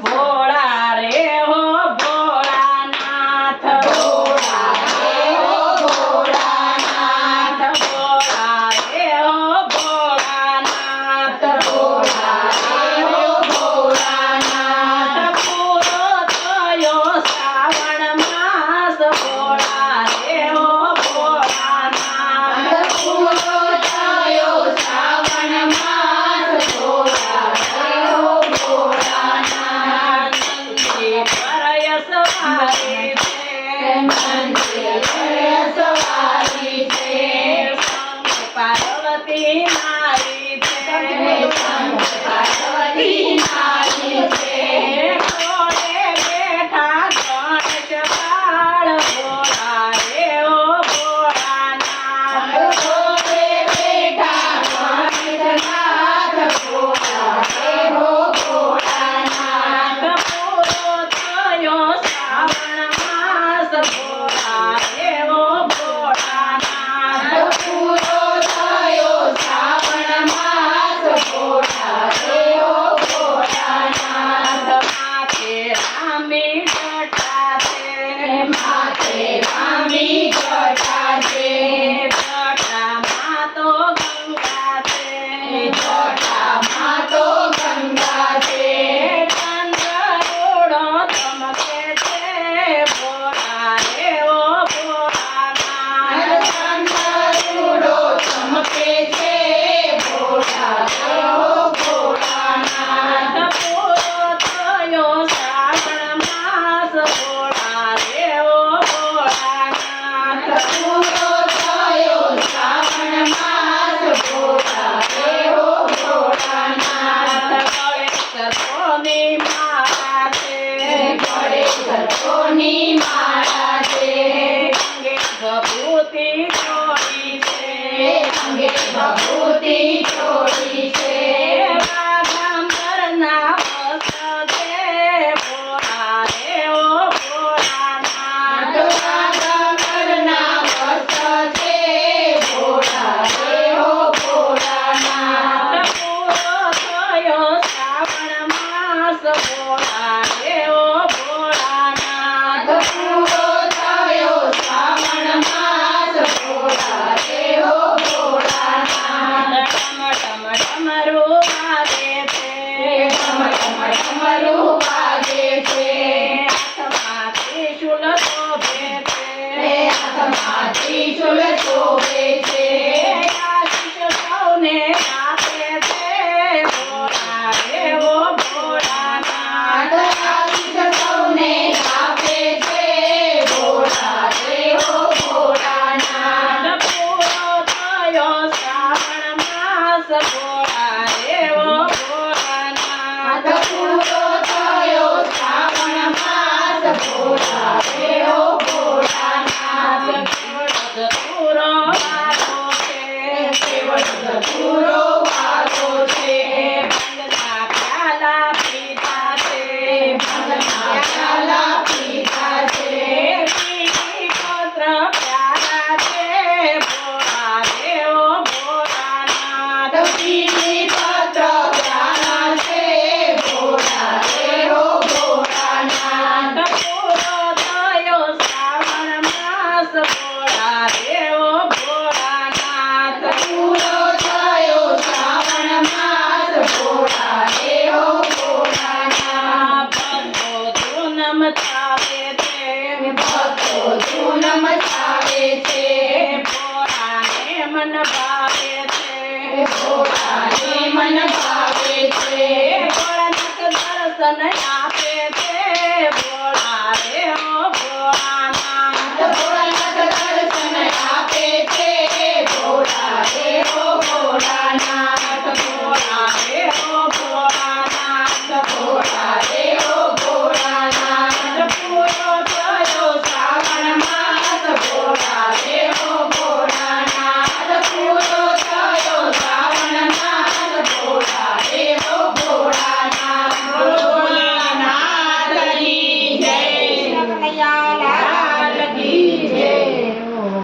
ભોળા રે હો ભોળાનાથ, ભોળા રે હો ભોળાનાથ, ભોળા રે હો ભોળાનાથ, ભોળા રે હો ભોળાનાથ. પૂરો થયો શ્રાવણ માસ, ભોળા રે હો ભોળાનાથ, પૂરો થયો શ્રાવણ માસ, ભોળા રે હો ભોળાનાથ. નંદી પરય સવારી છે, નંદી પરય સવારી છે, શંખ પાર્વતી નારી છે, શંખ પાર્વતી નારી છે. ઘોડે બેઠા ગણેશ બાળ, ભોળા રે હો ભોળાનાથ, ઘોડે બેઠા ગણેશનાથ, ભોળા રે હો ભોળાનાથ. પૂરો થયો શ્રાવણ માસ, ભોળા રે હો ભોળાનાથ, પૂરો થયો શ્રાવણ માસ, ભોળા રે હો ભોળાનાથ. માથે રામી જટા છે, માથે રામી જટા છે, જટામાં તો ગંગા છે, જટામાં તો ગંગા છે. ચંદ્રરૂડો ચમકે છે, ભોળા રે હો ભોળાનાથ, ચંદ્રરૂડો ચમકે છે, ભોળા રે હો ભોળાનાથ. પૂરો થયો શ્રાવણ માસ, ભોળા રે હો ભોળાનાથ, પૂરો થયો શ્રાવણ માસ, ભોળા રે હો ભોળાનાથ. ગળેશની માળા છે, ગળેશની માળા છે, અંગે ભભૂતિ ચોળી છે, અંગે ભભૂતિ ચોળી છે. વાઘાંબરના વસ્ત્ર છે, ભોળા રે હો ભોળાનાથ, વાઘાંબરના વસ્ત્ર છે, ભોળા રે હો ભોળાનાથ. પૂરો થયો શ્રાવણ માસ, ભોળા રે હો ભોળાનાથ, પૂરો થયો શ્રાવણ માસ, ભોળા રે હો ભોળાનાથ. ટમ ટમ ડમરું વાગે છે, ટમ ટમ ડમરું વાગે છે, હાથમાં ત્રિશૂળ શોભે છે, હાથમાં ત્રિશૂળ શોભે છે. આશીષ સૌને આપે છે, ભોળા રે હો ભોળાનાથ, આશીષ સૌને આપે છે, ભોળા રે હો ભોળાનાથ. પૂરો થયો શ્રાવણ માસ, ભોળા રે હો ભોળાનાથ, પૂરો થયો શ્રાવણ માસ, ભોળા રે હો ભોળાનાથ. પૂરો વાલો છે, પૂરો વાલો છે, ભંગના પ્યાલા પીધા છે, ભંગના પ્યાલા પીધા છે, પીળી પત્ર પ્યાલા છે, ભોળા રે હો ભોળાનાથ, પીળી પત્ર પ્યાલા છે, ભોળા રે હો ભોળાનાથ. પૂરો થયો શ્રાવણ માસ, ભોળા રે હો ભોળાનાથ, પૂરો થયો શ્રાવણ માસ, ભોળા રે હો ભોળાનાથ. ભક્તો ધૂન મચાવે છે, ભક્તો ધૂન મચાવે છે, ભોળાને મન ભાવે છે, ભોળાને મન ભાવે છે. ભોળાનાથ દર્શન આપે